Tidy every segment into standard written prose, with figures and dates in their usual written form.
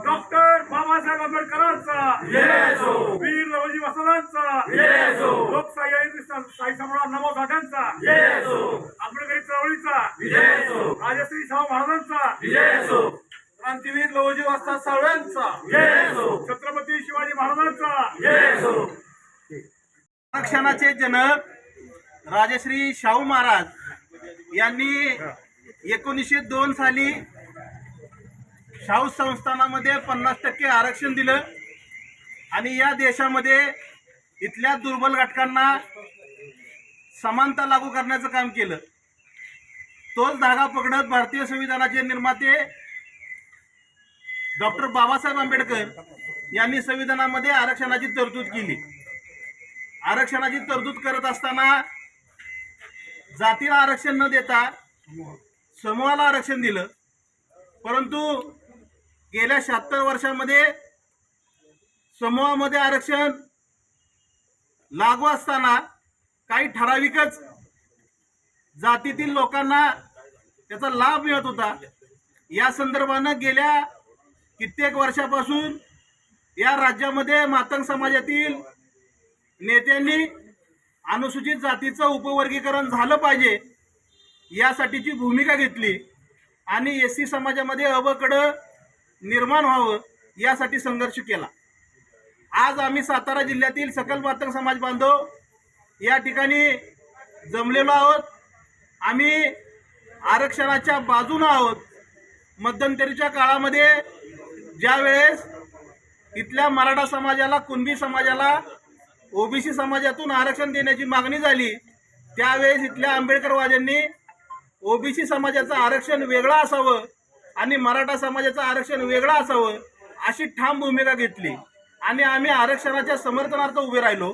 Doctor Babasaheb आंबेडकरांचा वीर लवजी वसंतांचा लोकशाही साई सम्राट नमो साठ्यांचा आंबेडकरी चळवळीचा राजश्री शाहू महाराजांचा क्रांतीवीर लवजी वसंत साळव्यांचा छत्रपती शिवाजी महाराजांचा आरक्षणाचे जनक राजश्री शाहू महाराज यांनी 1902 साली शाहू संस्थानामध्ये 50% आरक्षण दिलं आणि या देशामध्ये इथल्या दुर्बल घटकांना समानता लागू करण्याचं काम केलं। तोच धागा पकडत भारतीय संविधानाचे निर्माते डॉक्टर बाबासाहेब आंबेडकर यांनी संविधानामध्ये आरक्षणाची तरतूद केली। आरक्षणाची तरतूद करत असताना जातीला आरक्षण न देता समूहाला आरक्षण दिलं, परंतु गेल्या 76 वर्षांमध्ये समूहामध्ये आरक्षण लागू असताना काही ठराविकच जातीतील लोकांना त्याचा लाभ मिळत होता। या संदर्भानं गेल्या कित्येक वर्षापासून या राज्यामध्ये मातंग समाजातील नेत्यांनी अनुसूचित जातीचं उपवर्गीकरण झालं पाहिजे यासाठीची भूमिका घेतली आणि एससी समाजामध्ये अबकड निर्माण व्हावं यासाठी संघर्ष केला। आज आम्ही सातारा जिल्ह्यातील सकल मातंग समाज बांधव या ठिकाणी जमलेलो आहोत। आम्ही आरक्षणाच्या बाजूने आहोत। मध्यंतरीच्या काळामध्ये ज्या वेळेस इथल्या मराठा समाजाला, कुणबी समाजाला ओबीसी समाजातून आरक्षण देण्याची मागणी झाली, त्यावेळेस इथल्या आंबेडकरवाद्यांनी ओबीसी समाजाचं आरक्षण वेगळं असावं आणि मराठा समाजाचं आरक्षण वेगळं असावं अशी ठाम भूमिका घेतली आणि आम्ही आरक्षणाच्या समर्थनार्थ उभे राहिलो।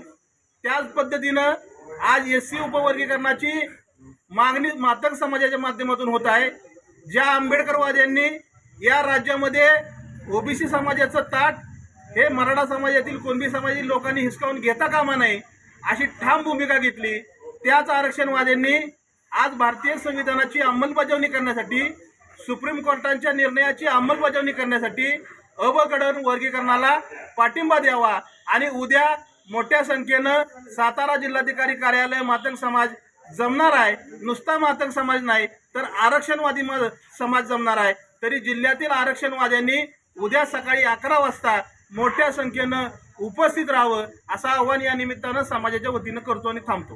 त्याच पद्धतीनं आज एससी उपवर्गीकरणाची मागणी मातंग समाजाच्या माध्यमातून होत आहे। ज्या आंबेडकरवाद्यांनी या राज्यामध्ये ओबीसी समाजाचं ताट हे मराठा समाजातील, कुणबी समाजातील लोकांनी हिसकावून घेता कामा नये अशी ठाम भूमिका घेतली, त्याच आरक्षणवाद्यांनी आज भारतीय संविधानाची अंमलबजावणी करण्यासाठी, सुप्रीम कोर्टाच्या निर्णयाची अंमलबजावणी करण्यासाठी अबकडन वर्गीकरणाला पाठिंबा द्यावा आणि उद्या मोठ्या संख्येनं सातारा जिल्हाधिकारी कार्यालय मातंग समाज जमणार आहे। नुसता मातंग समाज नाही तर आरक्षणवादी समाज जमणार आहे। तरी जिल्ह्यातील आरक्षणवाद्यांनी उद्या सकाळी 11 वाजता मोठ्या संख्येनं उपस्थित राहावं असं आवाहन या निमित्तानं समाजाच्या वतीनं करतो आणि थांबतो।